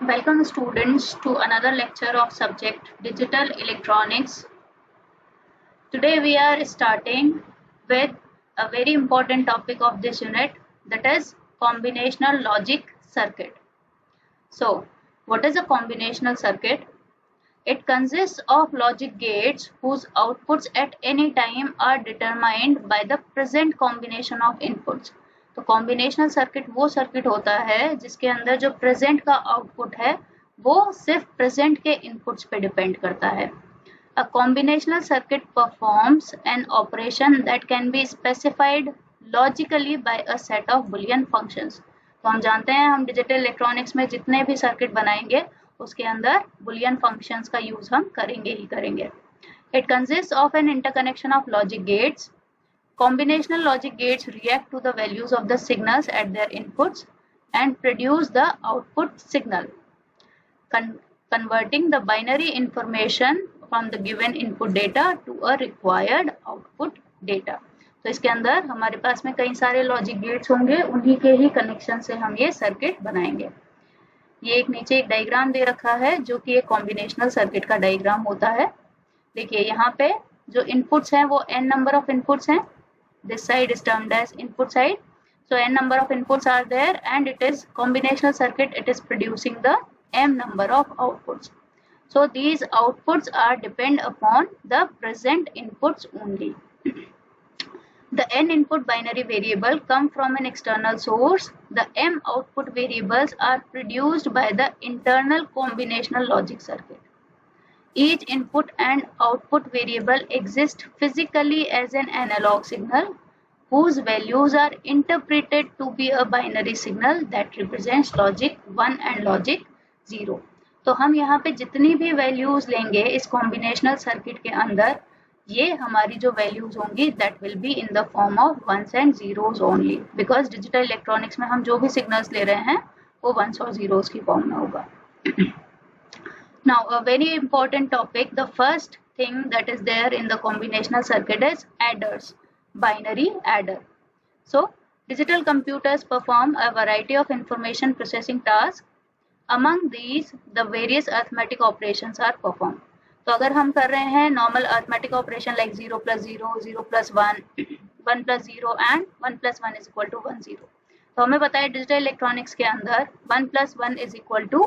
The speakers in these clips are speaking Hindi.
Welcome students to another lecture of subject Digital Electronics. Today we are starting with a very important topic of this unit, that is combinational logic circuit. So what is a combinational circuit? It consists of logic gates whose outputs at any time are determined by the present combination of inputs. तो कॉम्बिनेशनल सर्किट वो सर्किट होता है जिसके अंदर जो प्रेजेंट का आउटपुट है वो सिर्फ प्रेजेंट के इनपुट्स पे डिपेंड करता है. A combinational circuit performs an operation that can be specified logically by a set of Boolean functions. तो हम जानते हैं हम डिजिटल इलेक्ट्रॉनिक्स में जितने भी सर्किट बनाएंगे उसके अंदर Boolean functions का यूज हम करेंगे ही करेंगे. It consists of an interconnection of logic gates. Combinational logic gates react to the values of the signals at their inputs and produce the output signal, converting the binary information from the given input data to a required output data. तो इसके अंदर हमारे पास में कई सारे लॉजिक गेट्स होंगे, उन्हीं के ही कनेक्शन से हम ये सर्किट बनाएंगे. ये एक नीचे एक डायग्राम दे रखा है जो कि एक कॉम्बिनेशनल सर्किट का डायग्राम होता है. देखिए यहाँ पे जो इनपुट्स हैं वो n नंबर ऑफ इनपुट्स हैं. This side is termed as input side. So n number of inputs are there and it is combinational circuit. It is producing the m number of outputs. So these outputs are depend upon the present inputs only. The n input binary variable come from an external source. The m output variables are produced by the internal combinational logic circuit. Each input and output variable exist physically as an analog signal whose values are interpreted to be a binary signal that represents logic 1 and logic 0. तो हम यहाँ पे जितनी भी वैल्यूज लेंगे इस कॉम्बिनेशनल सर्किट के अंदर ये हमारी जो वैल्यूज होंगी that will be in the form of ones and zeros only, because digital electronics में हम जो भी सिग्नल्स ले रहे हैं वो वंस और जीरोस की फॉर्म में होगा. Now a very important topic, the first thing that is there in the combinational circuit is adders, binary adder. So digital computers perform a variety of information processing tasks. Among these the various arithmetic operations are performed. तो अगर हम कर रहे हैं normal arithmetic operation like 0 plus 0, 0 plus 1, 1 plus 0 and 1 plus 1 is equal to 1 0. तो हमें पता है डिजिटल इलेक्ट्रॉनिक्स के अंदर 1 plus 1 is equal to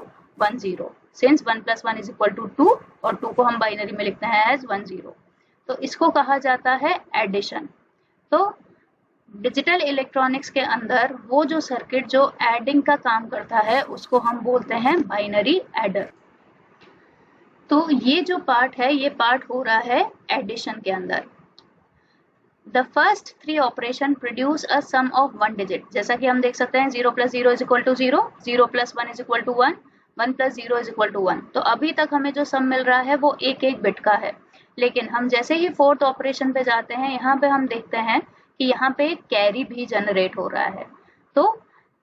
1 0. Since 1 plus 1 is equal to 2 और 2 को हम बाइनरी में लिखते हैं as 1 0. तो इसको कहा जाता है एडिशन. तो डिजिटल इलेक्ट्रॉनिक्स के अंदर वो जो सर्किट जो एडिंग का काम करता है उसको हम बोलते हैं बाइनरी एडर. तो ये जो पार्ट है ये पार्ट हो रहा है एडिशन के अंदर. The first three operation produce a sum of one digit. जैसा कि हम देख सकते हैं 0 plus 0 is equal to 0, 0 plus 1 is equal to 1, 1 plus 0 is equal to 1. तो अभी तक हमें जो सम मिल रहा है वो एक एक बिट का है. लेकिन हम जैसे ही फोर्थ ऑपरेशन पे जाते हैं यहाँ पे हम देखते हैं कि यहाँ पे कैरी भी जनरेट हो रहा है. तो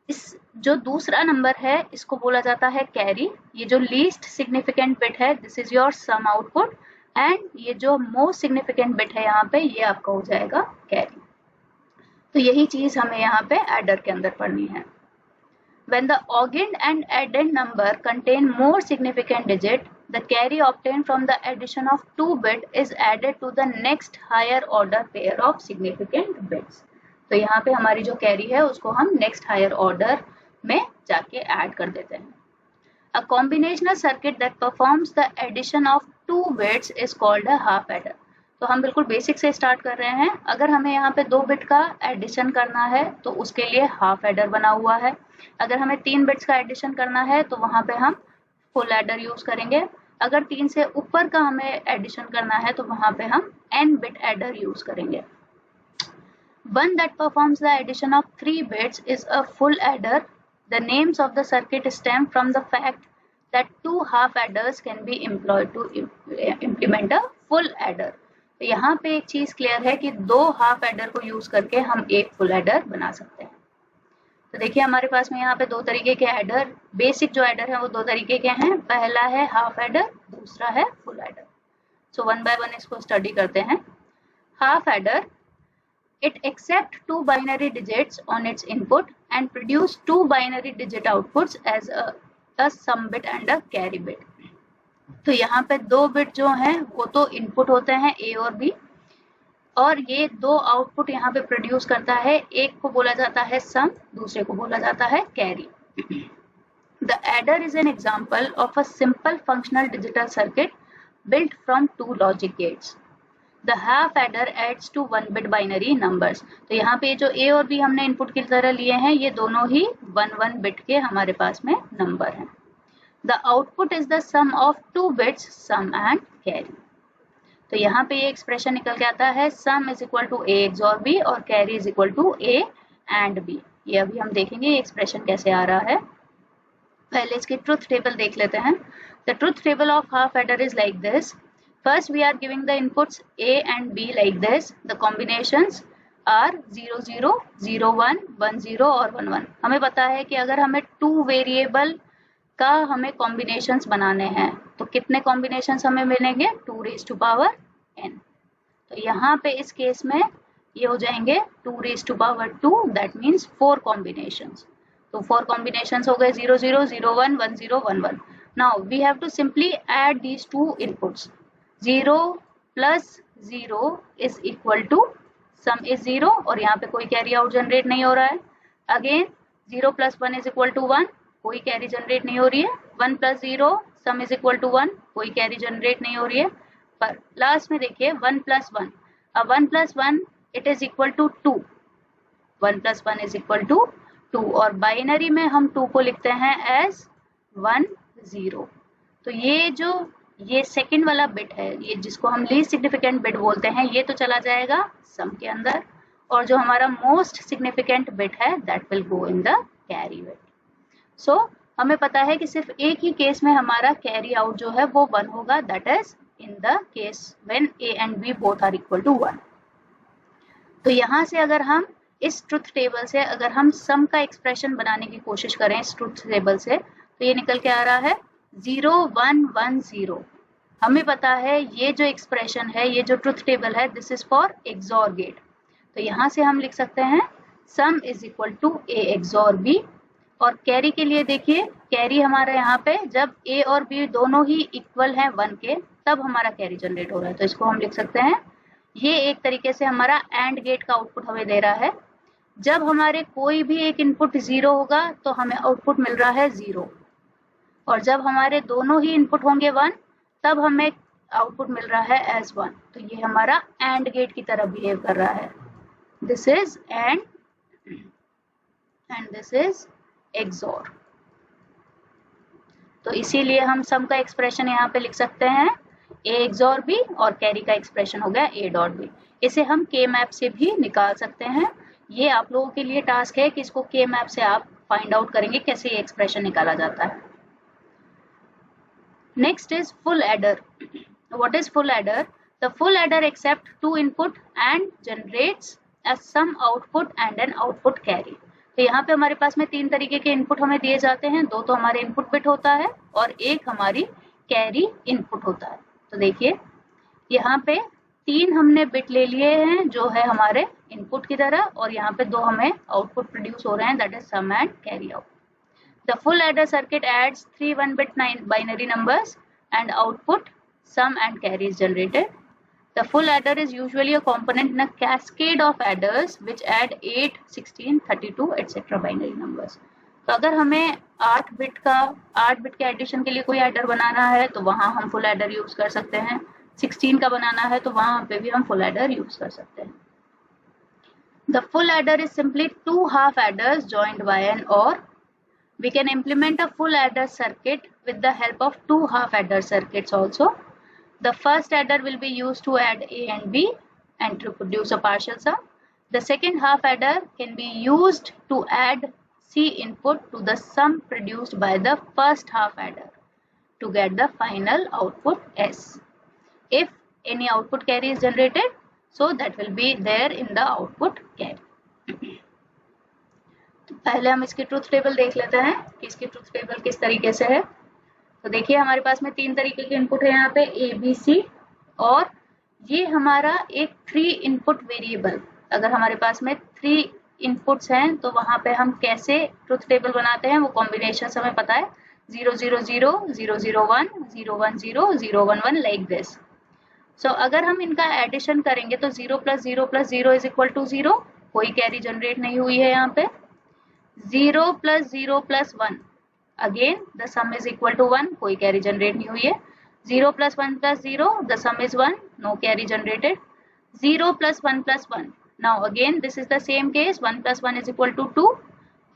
इस जो दूसरा नंबर है इसको बोला जाता है कैरी. ये जो लीस्ट सिग्निफिकेंट बिट है this is your sum output and ये जो मोस्ट सिग्निफिकेंट बिट है यहाँ पे ये आपका हो जाएगा कैरी. तो यही चीज हमें यहाँ पे एडर के अंदर पढ़नी है. When the augend and addend number contain more significant digit, the carry obtained from the addition of 2 bit is added to the next higher order pair of significant bits. तो यहाँ पे हमारी जो कैरी है उसको हम next higher order में जाके ऐड कर देते हैं. A combinational circuit that performs the addition of 2 bits is called a half adder. तो हम बिल्कुल बेसिक से स्टार्ट कर रहे हैं. अगर हमें यहाँ पे 2 बिट का एडिशन करना है तो उसके लिए हाफ एडर बना हुआ है. अगर हमें 3 बिट्स का एडिशन करना है तो वहां पे हम फुल एडर यूज करेंगे. अगर 3 से ऊपर का हमें एडिशन करना है तो वहां पे हम n बिट एडर यूज करेंगे. One that performs the addition of 3 bits is a full adder. The names of the circuit stem from the fact that 2 half adders can be employed to implement a full adder. तो यहाँ पे एक चीज क्लियर है कि 2 हाफ एडर को यूज करके हम एक फुल एडर बना सकते हैं. तो देखिए हमारे पास में यहाँ पे 2 तरीके के एडर, बेसिक जो एडर है वो 2 तरीके के हैं. पहला है हाफ एडर, दूसरा है full adder. So one by one इसको स्टडी करते हैं. Half adder, it accepts 2 binary digits on its input and produce 2 binary digit outputs as a a sum bit and a carry bit। तो यहाँ पे 2 बिट जो हैं वो तो इनपुट होते हैं A और B, और ये 2 आउटपुट यहाँ पे प्रोड्यूस करता है। एक को बोला जाता है सम, दूसरे को बोला जाता है carry. The adder is an example of a simple functional digital circuit built from 2 logic gates. The half adder adds to 1 bit binary numbers। तो यहाँ पे जो A और B हमने इनपुट की तरह लिए हैं, ये दोनों ही 1 बिट के हमारे पास में नंबर हैं। The output is the sum of 2 bits sum and carry। तो यहाँ पे ये एक्सप्रेशन निकल के आता है sum is equal to A XOR B और carry is equal to A and B। ये अभी हम देखेंगे ये एक्सप्रेशन कैसे आ रहा है। पहले इसकी ट्रुथ टेबल देख लेते हैं। The truth table of half adder is like this. First we are giving the inputs A and B like this. The combinations are 0 0 0 1 1 0 और 1 1। हमें पता है कि अगर हमें 2 वेरिएबल का हमें कॉम्बिनेशंस बनाने हैं तो कितने कॉम्बिनेशंस हमें मिलेंगे 2 raised to power n। तो यहाँ पे इस केस में ये हो जाएंगे 2 raised to power 2, that means 4 combinations। तो 4 combinations हो गए 0 0 0 1 1 0 1 1। Now we have to simply add these two inputs। 0 plus 0 is equal to sum is 0 और यहाँ पे कोई कैरी आउट जनरेट नहीं हो रहा है। Again 0 plus 1 is equal to 1, कोई कैरी जनरेट नहीं हो रही है। 1 plus 0 sum is equal to 1, कोई कैरी जनरेट नहीं हो रही है। पर लास्ट में देखिए 1 plus 1, अब 1 plus 1 it is equal to 2, 1 plus 1 is equal to 2 और बाइनरी में हम 2 को लिखते हैं एज 1 0। तो ये सेकंड वाला बिट है, ये जिसको हम लीस्ट सिग्निफिकेंट बिट बोलते हैं, ये तो चला जाएगा सम के अंदर, और जो हमारा मोस्ट सिग्निफिकेंट बिट है that will go in the carry bit. So हमें पता है कि सिर्फ एक ही केस में हमारा कैरी आउट जो है वो 1 होगा, that is in the case when A and B both are equal to 1। तो यहाँ से अगर हम इस ट्रुथ टेबल से अगर हम सम का एक्सप्रेशन बनाने की कोशिश करें इस ट्रुथ टेबल से, तो ये निकल के आ रहा है 0 1 1 0। हमें पता है ये जो एक्सप्रेशन है, ये जो ट्रुथ टेबल है, this is for XOR gate. तो यहाँ से हम लिख सकते हैं sum is equal to A XOR B। और कैरी के लिए देखिए, कैरी हमारा यहाँ पे जब A और B दोनों ही इक्वल हैं 1 के, तब हमारा कैरी जनरेट हो रहा है। तो इसको हम लिख सकते हैं, ये एक तरीके से हमारा एंड गेट का आउटपुट हमें दे रहा है। जब हमारे कोई भी एक इनपुट 0 होगा तो हमें आउटपुट मिल रहा है 0, और जब हमारे दोनों ही इनपुट होंगे 1 तब हमें आउटपुट मिल रहा है एज 1। तो ये हमारा एंड गेट की तरह बिहेव कर रहा है। This is and this is XOR। तो इसीलिए हम सम का एक्सप्रेशन यहाँ पे लिख सकते हैं A XOR B, और कैरी का एक्सप्रेशन हो गया A डॉट B। इसे हम K मैप से भी निकाल सकते हैं। ये आप लोगों के लिए टास्क है कि इसको K मैप से आप फाइंड आउट करेंगे कैसे ये एक्सप्रेशन निकाला जाता है। Next is full adder. What is full adder? The full adder accept 2 input and generates a sum output and an output carry. तो यहाँ पे हमारे पास में 3 तरीके के इनपुट हमें दिए जाते हैं। 2 तो हमारे इनपुट बिट होता है और एक हमारी कैरी इनपुट होता है। तो देखिए यहाँ पे 3 हमने बिट ले लिए हैं जो है हमारे इनपुट की तरह, और यहाँ पे 2 हमें आउटपुट प्रोड्यूस हो रहे हैं, that is sum and carry out. The full adder circuit adds 3 1-bit binary numbers and output sum and carry is generated. The full adder is usually a component in a cascade of adders which add 8, 16, 32, etc. binary numbers। तो अगर हमें 8 बिट के एडिशन के लिए कोई एडर बनाना है तो वहां हम फुल एडर यूज कर सकते हैं। 16 का बनाना है तो वहां पे भी हम फुल एडर यूज कर सकते हैं। The full adder is simply 2 half adders joined by an OR। We can implement a full adder circuit with the help of 2 half adder circuits also। The first adder will be used to add A and B and to produce a partial sum. The second half adder can be used to add C input to the sum produced by the first half adder to get the final output S. If any output carry is generated, so that will be there in the output carry। तो पहले हम इसकी ट्रुथ टेबल देख लेते हैं कि इसकी ट्रुथ टेबल किस तरीके से है। तो देखिए हमारे पास में 3 तरीके के इनपुट है यहाँ पे A B C, और ये हमारा एक 3 इनपुट वेरिएबल। अगर हमारे पास में 3 इनपुट्स हैं तो वहां पे हम कैसे ट्रुथ टेबल बनाते हैं वो कॉम्बिनेशन हमें पता है। 0 0 0 0 0 1 0 1 0 0 1 1 like this. So अगर हम इनका एडिशन करेंगे तो 0 + 0 + 0 इज इक्वल टू 0, कोई कैरी जनरेट नहीं हुई है यहाँ पे. 0 + 0 + 1 again the sum is equal to 1, कोई कैरी जनरेट नहीं हुई है. 0 + 1 + 0 the sum is 1, no carry generated. 0 + 1 + 1 now again this is the same case, 1 + 1 is equal to 2.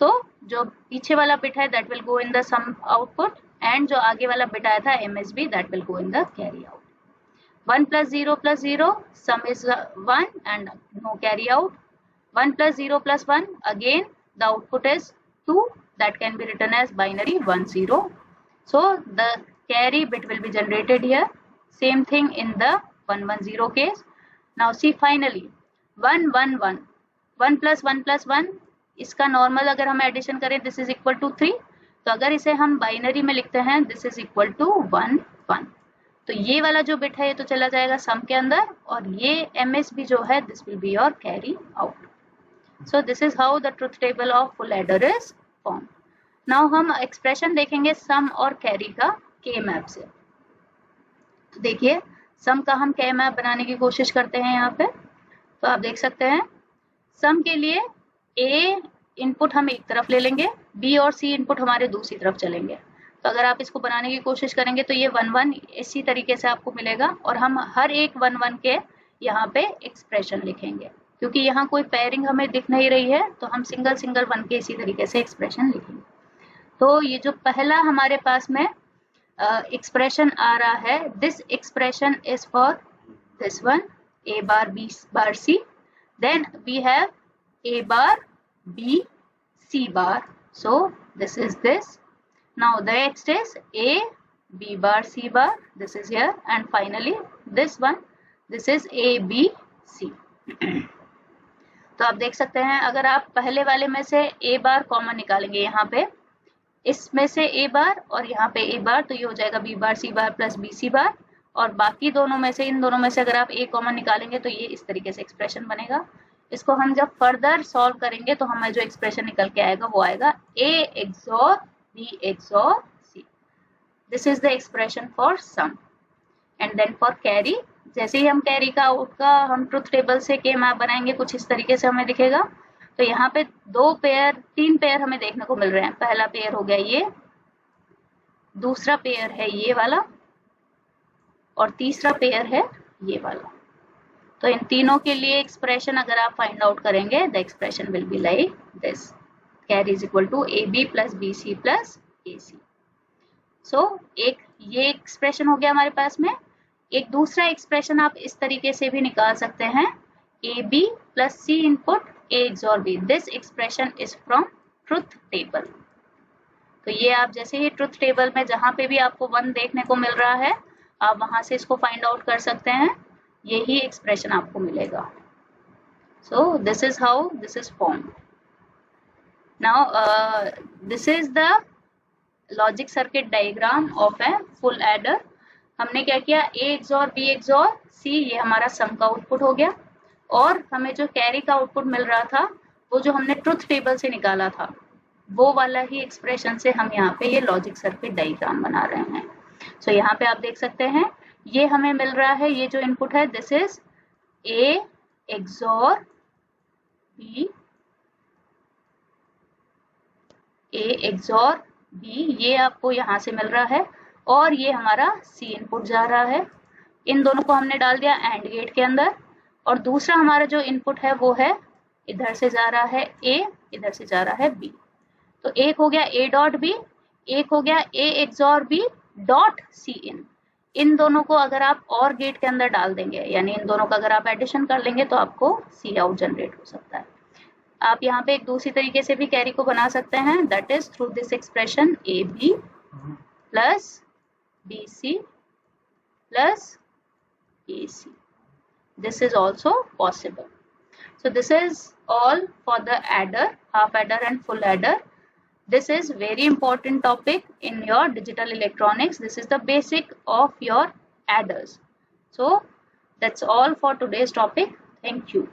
तो जो पीछे वाला बिट है that will go in the sum output and जो आगे वाला बिट आया था MSB that will go in the carry out. 1 + 0 + 0 sum is 1 and no carry out. 1 + 0 + 1 again the output is 2, that can be written as binary 1 0. So the carry bit will be generated here. Same thing in the 1 1 0 case. Now see finally 1 1 1 1 + 1 + 1 इसका नॉर्मल अगर हम एडिशन करें दिस इज इक्वल टू 3. तो अगर इसे हम बाइनरी में लिखते हैं दिस इज इक्वल टू 1 1. तो ये वाला जो बिट है ये तो चला जाएगा सम के अंदर और ये MSB जो है this will be your carry out. So this is how the truth table of full adder is form. Now हम एक्सप्रेशन देखेंगे सम और कैरी का के मैप से. तो देखिए सम का हम के मैप बनाने की कोशिश करते हैं यहाँ पे. तो आप देख सकते हैं सम के लिए A इनपुट हम एक तरफ ले लेंगे, B और C इनपुट हमारे दूसरी तरफ चलेंगे. तो अगर आप इसको बनाने की कोशिश करेंगे तो ये 1 1 इसी तरीके से आपको मिलेगा और हम हर एक 1 1 के यहाँ पे एक्सप्रेशन लिखेंगे. क्योंकि यहाँ कोई पेयरिंग हमें दिख नहीं रही है तो हम सिंगल सिंगल 1 के इसी तरीके से एक्सप्रेशन लिखेंगे. तो ये जो पहला हमारे पास में एक्सप्रेशन आ रहा है this expression is for this one A bar B bar C. Then we have A bar B C bar. So this is this. Now the next is A B bar C bar. This is here and finally this one. This is A B C. तो आप देख सकते हैं अगर आप पहले वाले में से A बार कॉमन निकालेंगे यहाँ पे इसमें से A बार और यहाँ पे A बार तो ये हो जाएगा B बार C बार प्लस B C बार और बाकी दोनों में से इन दोनों में से अगर आप A कॉमन निकालेंगे तो ये इस तरीके से एक्सप्रेशन बनेगा. इसको हम जब फर्दर सॉल्व करेंगे तो हमें जो एक्सप्रेशन निकल के आएगा वो आएगा A XOR B XOR C. This is the expression for sum. And then for carry जैसे ही हम कैरी का आउट का हम ट्रुथ टेबल से के मैप बनाएंगे कुछ इस तरीके से हमें दिखेगा. तो यहाँ पे 3 पेयर हमें देखने को मिल रहे हैं. पहला पेयर हो गया ये, दूसरा पेयर है ये वाला और तीसरा पेयर है ये वाला. तो इन तीनों के लिए एक्सप्रेशन अगर आप फाइंड आउट करेंगे the expression will be like this. Carry is equal to AB plus BC plus AC. So एक ये एक्सप्रेशन हो गया हमारे पास में. एक दूसरा एक्सप्रेशन आप इस तरीके से भी निकाल सकते हैं AB plus C input A XOR B. This expression is from truth table. तो ये आप जैसे ही ट्रुथ टेबल में जहां पे भी आपको 1 देखने को मिल रहा है आप वहां से इसको फाइंड आउट कर सकते हैं. यही एक्सप्रेशन आपको मिलेगा. So this is how this is form. Now this is the logic circuit diagram of a full adder. हमने क्या किया A XOR B XOR C ये हमारा सम का आउटपुट हो गया और हमें जो कैरी का आउटपुट मिल रहा था वो जो हमने ट्रुथ टेबल से निकाला था वो वाला ही एक्सप्रेशन से हम यहाँ पे ये लॉजिक सर्किट डायग्राम बना रहे हैं. सो यहाँ पे आप देख सकते हैं ये हमें मिल रहा है ये जो इनपुट है this is A XOR B, A XOR B ये आपको यहाँ से मिल रहा है और ये हमारा C इनपुट जा रहा है. इन दोनों को हमने डाल दिया एंड गेट के अंदर और दूसरा हमारा जो इनपुट है वो है इधर से जा रहा है A, इधर से जा रहा है B. तो एक हो गया A डॉट B, एक हो गया A XOR B dot C इन. इन दोनों को अगर आप और गेट के अंदर डाल देंगे यानी इन दोनों का अगर आप एडिशन कर लेंगे तो आपको C आउट जनरेट हो सकता है. आप यहाँ पे एक दूसरी तरीके से भी कैरी को बना सकते हैं that is through this expression AB plus BC plus AC. This is also possible. So this is all for the adder, half adder and full adder. This is very important topic in your digital electronics. This is the basic of your adders. So that's all for today's topic. Thank you.